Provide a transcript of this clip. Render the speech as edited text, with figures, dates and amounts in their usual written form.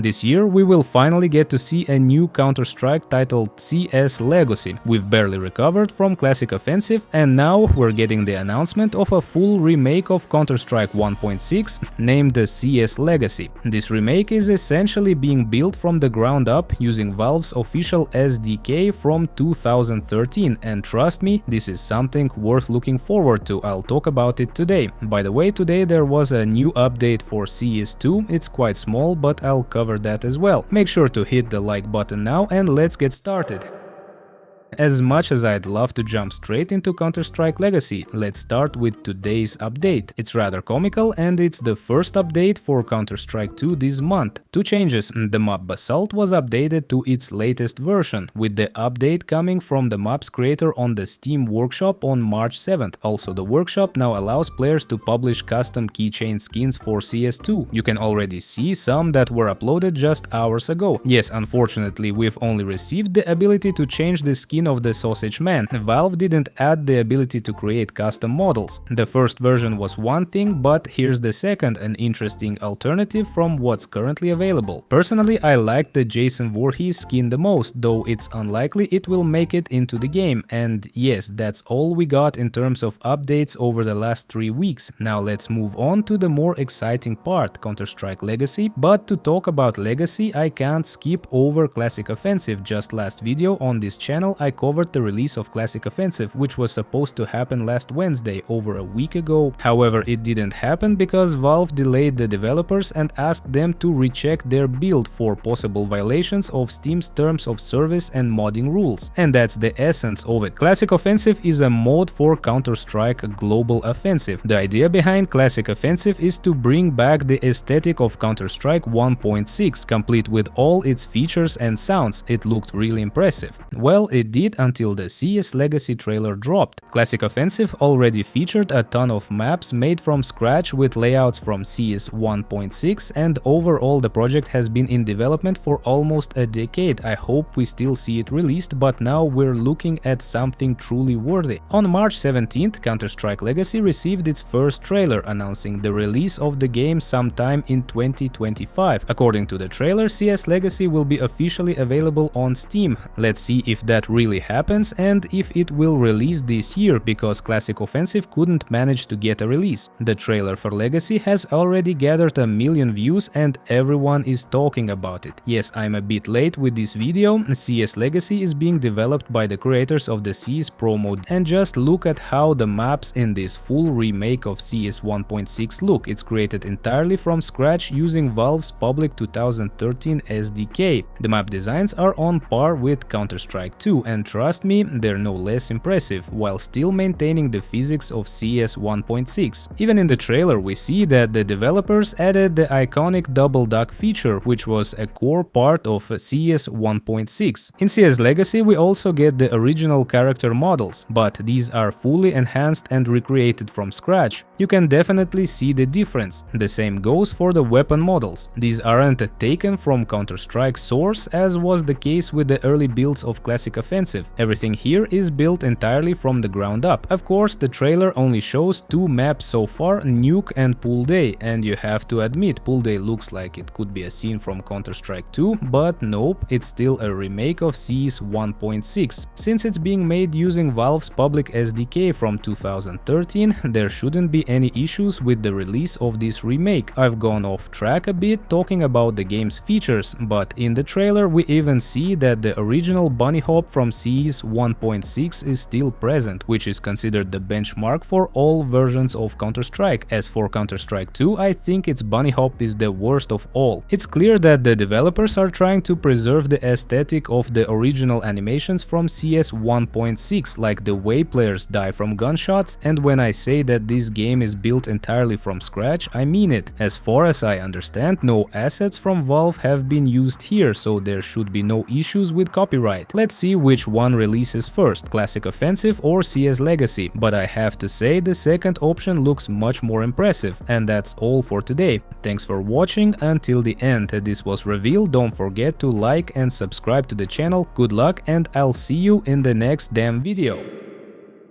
This year we will finally get to see a new Counter-Strike titled CS Legacy. We've barely recovered from Classic Offensive, and now we're getting the announcement of a full remake of Counter-Strike 1.6 named the CS Legacy. This remake is essentially being built from the ground up using Valve's official SDK from 2013, and trust me, this is something worth looking forward to. I'll talk about it today. By the way, today there was a new update for CS2. It's quite small, but I'll cover that as well. Make sure to hit the like button now and let's get started. As much as I'd love to jump straight into Counter-Strike Legacy, let's start with today's update. It's rather comical and it's the first update for Counter-Strike 2 this month. Two changes: the map Basalt was updated to its latest version, with the update coming from the map's creator on the Steam Workshop on March 7th. Also, the workshop now allows players to publish custom keychain skins for CS2. You can already see some that were uploaded just hours ago. Yes, unfortunately, we've only received the ability to change the skin of the Sausage Man. Valve didn't add the ability to create custom models. The first version was one thing, but here's the second, an interesting alternative from what's currently available. Personally, I liked the Jason Voorhees skin the most, though it's unlikely it will make it into the game. And yes, that's all we got in terms of updates over the last 3 weeks. Now let's move on to the more exciting part, Counter-Strike Legacy. But to talk about Legacy, I can't skip over Classic Offensive. Just last video on this channel I covered the release of Classic Offensive, which was supposed to happen last Wednesday, over a week ago. However, it didn't happen because Valve delayed the developers and asked them to recheck their build for possible violations of Steam's terms of service and modding rules. And that's the essence of it. Classic Offensive is a mod for Counter-Strike Global Offensive. The idea behind Classic Offensive is to bring back the aesthetic of Counter-Strike 1.6, complete with all its features and sounds. It looked really impressive. Well, it did until the CS Legacy trailer dropped. Classic Offensive already featured a ton of maps made from scratch with layouts from CS 1.6, and overall the project has been in development for almost a decade. I hope we still see it released, but now we're looking at something truly worthy. On March 17th, Counter-Strike Legacy received its first trailer, announcing the release of the game sometime in 2025. According to the trailer, CS Legacy will be officially available on Steam. Let's see if that really happens and if it will release this year, because Classic Offensive couldn't manage to get a release. The trailer for Legacy has already gathered 1 million views and everyone is talking about it. Yes, I'm a bit late with this video. CS Legacy is being developed by the creators of the CS Pro mode, and just look at how the maps in this full remake of CS 1.6 look. It's created entirely from scratch using Valve's public 2013 SDK. The map designs are on par with Counter-Strike 2, and trust me, they're no less impressive, while still maintaining the physics of CS 1.6. Even in the trailer we see that the developers added the iconic double duck feature, which was a core part of CS 1.6. In CS Legacy we also get the original character models, but these are fully enhanced and recreated from scratch. You can definitely see the difference. The same goes for the weapon models. These aren't taken from Counter-Strike source, as was the case with the early builds of Classic Offensive. Everything here is built entirely from the ground up. Of course, the trailer only shows 2 maps so far, Nuke and Pool Day, and you have to admit, Pool Day looks like it could be a scene from Counter-Strike 2, but nope, it's still a remake of CS 1.6. Since it's being made using Valve's public SDK from 2013, there shouldn't be any issues with the release of this remake. I've gone off track a bit talking about the game's features, but in the trailer we even see that the original bunny hop from CS 1.6 is still present, which is considered the benchmark for all versions of Counter-Strike. As for Counter-Strike 2, I think its bunny hop is the worst of all. It's clear that the developers are trying to preserve the aesthetic of the original animations from CS 1.6, like the way players die from gunshots, and when I say that this game is built entirely from scratch, I mean it. As far as I understand, no assets from Valve have been used here, so there should be no issues with copyright. Let's see which one releases first, Classic Offensive or CS Legacy, but I have to say the second option looks much more impressive. And that's all for today. Thanks for watching until the end. This was Reveal. Don't forget to like and subscribe to the channel. Good luck, and I'll see you in the next damn video.